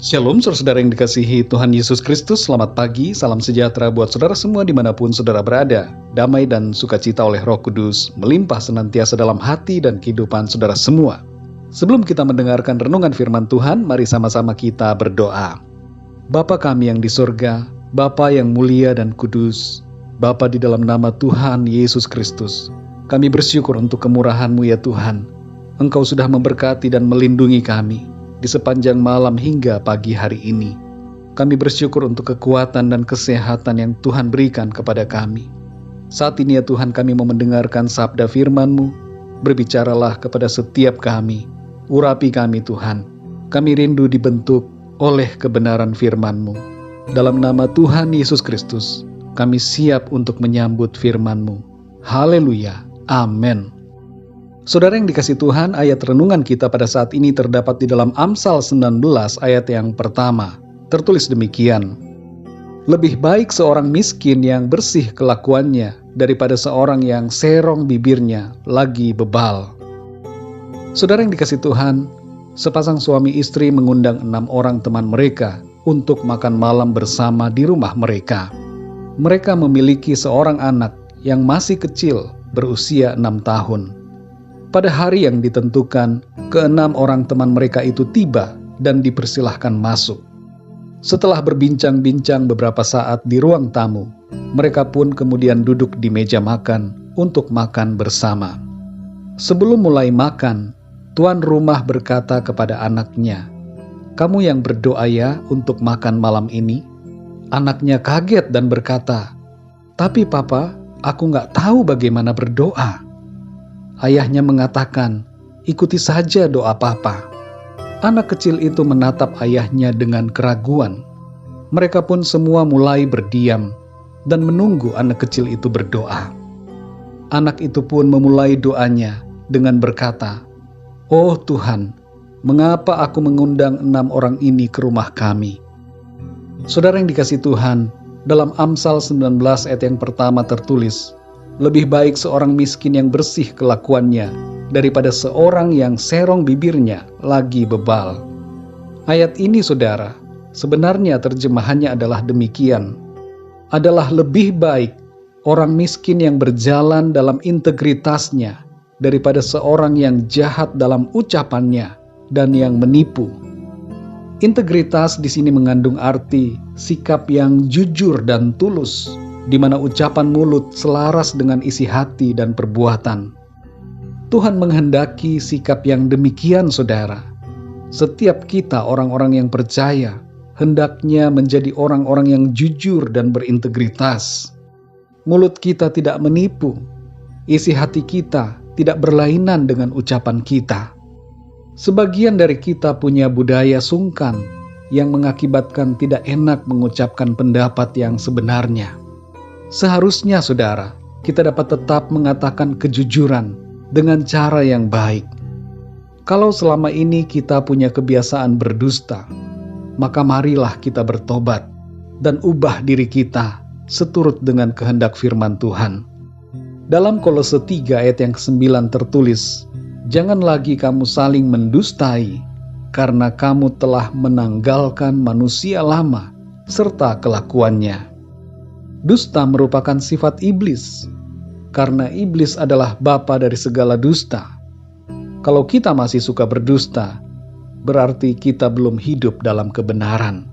Shalom saudara yang dikasihi Tuhan Yesus Kristus, selamat pagi, salam sejahtera buat saudara semua dimanapun saudara berada. Damai dan sukacita oleh Roh Kudus melimpah senantiasa dalam hati dan kehidupan saudara semua. Sebelum kita mendengarkan renungan firman Tuhan, mari sama-sama kita berdoa. Bapa kami yang di sorga, Bapa yang mulia dan kudus, Bapa di dalam nama Tuhan Yesus Kristus, kami bersyukur untuk kemurahan-Mu ya Tuhan. Engkau sudah memberkati dan melindungi kami di sepanjang malam hingga pagi hari ini. Kami bersyukur untuk kekuatan dan kesehatan yang Tuhan berikan kepada kami. Saat ini ya Tuhan, kami mau mendengarkan sabda firman-Mu. Berbicaralah kepada setiap kami. Urapi kami Tuhan. Kami rindu dibentuk oleh kebenaran firman-Mu. Dalam nama Tuhan Yesus Kristus, kami siap untuk menyambut firman-Mu. Haleluya. Amin. Saudara yang dikasihi Tuhan, ayat renungan kita pada saat ini terdapat di dalam Amsal 19 ayat yang pertama. Tertulis demikian, lebih baik seorang miskin yang bersih kelakuannya daripada seorang yang serong bibirnya lagi bebal. Saudara yang dikasihi Tuhan, sepasang suami istri mengundang 6 orang teman mereka untuk makan malam bersama di rumah mereka. Mereka memiliki seorang anak yang masih kecil berusia 6 tahun. Pada hari yang ditentukan, ke-6 orang teman mereka itu tiba dan dipersilahkan masuk. Setelah berbincang-bincang beberapa saat di ruang tamu, mereka pun kemudian duduk di meja makan untuk makan bersama. Sebelum mulai makan, tuan rumah berkata kepada anaknya, "Kamu yang berdoa ya untuk makan malam ini?" Anaknya kaget dan berkata, "Tapi papa, aku nggak tahu bagaimana berdoa." Ayahnya mengatakan, "Ikuti saja doa papa." Anak kecil itu menatap ayahnya dengan keraguan. Mereka pun semua mulai berdiam dan menunggu anak kecil itu berdoa. Anak itu pun memulai doanya dengan berkata, "Oh Tuhan, mengapa aku mengundang 6 orang ini ke rumah kami?" Saudara yang dikasihi Tuhan, dalam Amsal 19 ayat yang pertama tertulis, lebih baik seorang miskin yang bersih kelakuannya daripada seorang yang serong bibirnya lagi bebal. Ayat ini saudara, sebenarnya terjemahannya adalah demikian. Adalah lebih baik orang miskin yang berjalan dalam integritasnya daripada seorang yang jahat dalam ucapannya dan yang menipu. Integritas di sini mengandung arti sikap yang jujur dan tulus, di mana ucapan mulut selaras dengan isi hati dan perbuatan. Tuhan menghendaki sikap yang demikian saudara. Setiap kita orang-orang yang percaya hendaknya menjadi orang-orang yang jujur dan berintegritas. Mulut kita tidak menipu, isi hati kita tidak berlainan dengan ucapan kita. Sebagian dari kita punya budaya sungkan yang mengakibatkan tidak enak mengucapkan pendapat yang sebenarnya. Seharusnya saudara, kita dapat tetap mengatakan kejujuran dengan cara yang baik. Kalau selama ini kita punya kebiasaan berdusta, maka marilah kita bertobat dan ubah diri kita seturut dengan kehendak firman Tuhan. Dalam Kolose 3 ayat yang ke-9 tertulis, "Jangan lagi kamu saling mendustai, karena kamu telah menanggalkan manusia lama serta kelakuannya." Dusta merupakan sifat iblis, karena iblis adalah bapa dari segala dusta. Kalau kita masih suka berdusta, berarti kita belum hidup dalam kebenaran.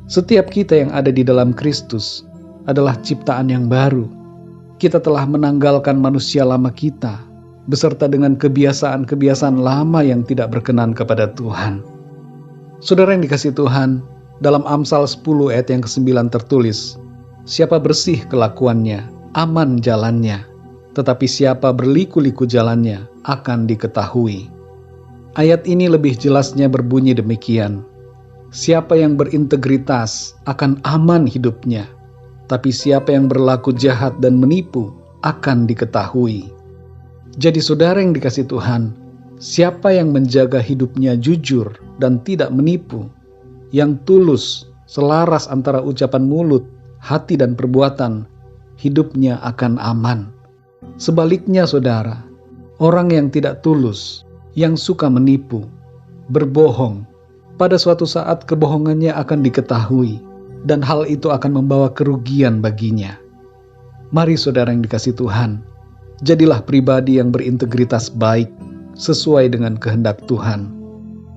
Setiap kita yang ada di dalam Kristus adalah ciptaan yang baru. Kita telah menanggalkan manusia lama kita, beserta dengan kebiasaan-kebiasaan lama yang tidak berkenan kepada Tuhan. Saudara yang dikasihi Tuhan, dalam Amsal 10 ayat yang ke-9 tertulis, "Siapa bersih kelakuannya, aman jalannya, tetapi siapa berliku-liku jalannya akan diketahui." Ayat ini lebih jelasnya berbunyi demikian, "Siapa yang berintegritas akan aman hidupnya, tapi siapa yang berlaku jahat dan menipu akan diketahui." Jadi saudara yang dikasihi Tuhan, siapa yang menjaga hidupnya jujur dan tidak menipu, yang tulus, selaras antara ucapan mulut, hati dan perbuatan, hidupnya akan aman. Sebaliknya saudara, orang yang tidak tulus, yang suka menipu, berbohong, pada suatu saat kebohongannya akan diketahui, dan hal itu akan membawa kerugian baginya. Mari saudara yang dikasihi Tuhan, jadilah pribadi yang berintegritas baik, sesuai dengan kehendak Tuhan.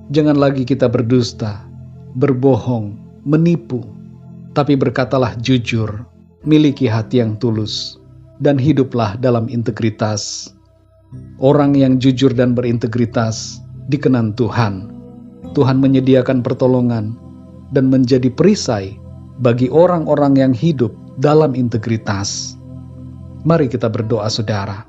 Jangan lagi kita berdusta, berbohong, menipu, tapi berkatalah jujur, miliki hati yang tulus, dan hiduplah dalam integritas. Orang yang jujur dan berintegritas dikenan Tuhan. Tuhan menyediakan pertolongan dan menjadi perisai bagi orang-orang yang hidup dalam integritas. Mari kita berdoa saudara.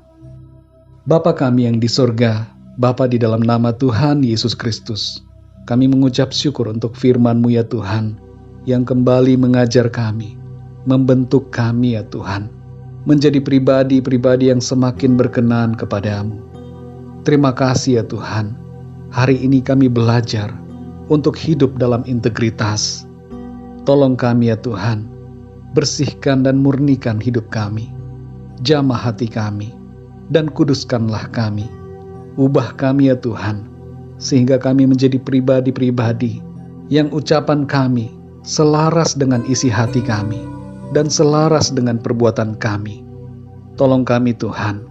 Bapa kami yang di sorga, Bapa di dalam nama Tuhan Yesus Kristus, kami mengucap syukur untuk firman-Mu ya Tuhan, yang kembali mengajar kami, membentuk kami ya Tuhan, menjadi pribadi-pribadi yang semakin berkenan kepadamu. Terima kasih ya Tuhan. Hari ini kami belajar untuk hidup dalam integritas. Tolong kami ya Tuhan, bersihkan dan murnikan hidup kami, jamah hati kami, dan kuduskanlah kami. Ubah kami ya Tuhan, sehingga kami menjadi pribadi-pribadi yang ucapan kami selaras dengan isi hati kami, dan selaras dengan perbuatan kami. Tolong kami Tuhan,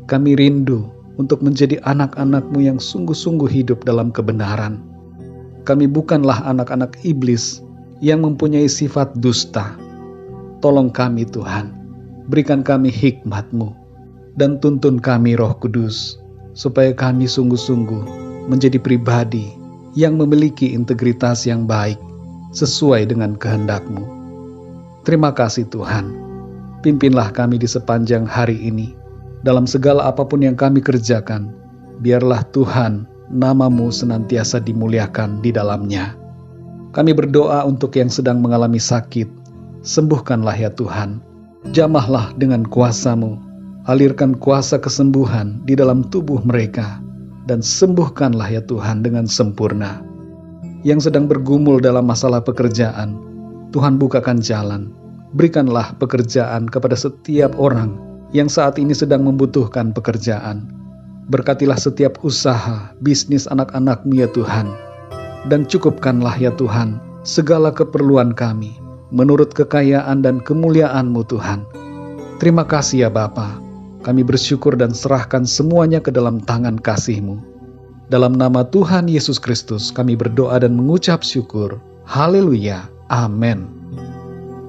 kami rindu untuk menjadi anak-anak-Mu yang sungguh-sungguh hidup dalam kebenaran. Kami bukanlah anak-anak iblis yang mempunyai sifat dusta. Tolong kami Tuhan, berikan kami hikmat-Mu, dan tuntun kami Roh Kudus, supaya kami sungguh-sungguh menjadi pribadi yang memiliki integritas yang baik, sesuai dengan kehendak-Mu. Terima kasih Tuhan, pimpinlah kami di sepanjang hari ini, dalam segala apapun yang kami kerjakan, biarlah Tuhan, nama-Mu senantiasa dimuliakan di dalamnya. Kami berdoa untuk yang sedang mengalami sakit, sembuhkanlah ya Tuhan, jamahlah dengan kuasa-Mu, alirkan kuasa kesembuhan di dalam tubuh mereka, dan sembuhkanlah ya Tuhan dengan sempurna. Yang sedang bergumul dalam masalah pekerjaan, Tuhan bukakan jalan, berikanlah pekerjaan kepada setiap orang yang saat ini sedang membutuhkan pekerjaan. Berkatilah setiap usaha, bisnis anak-anak-Mu ya Tuhan, dan cukupkanlah ya Tuhan segala keperluan kami, menurut kekayaan dan kemuliaan-Mu Tuhan. Terima kasih ya Bapa, kami bersyukur dan serahkan semuanya ke dalam tangan kasih-Mu. Dalam nama Tuhan Yesus Kristus kami berdoa dan mengucap syukur. Haleluya, amin.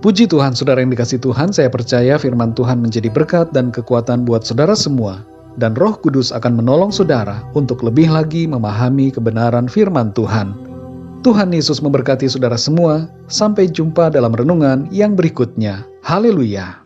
Puji Tuhan, saudara yang dikasihi Tuhan, saya percaya firman Tuhan menjadi berkat dan kekuatan buat saudara semua, dan Roh Kudus akan menolong saudara untuk lebih lagi memahami kebenaran firman Tuhan. Tuhan Yesus memberkati saudara semua. Sampai jumpa dalam renungan yang berikutnya. Haleluya.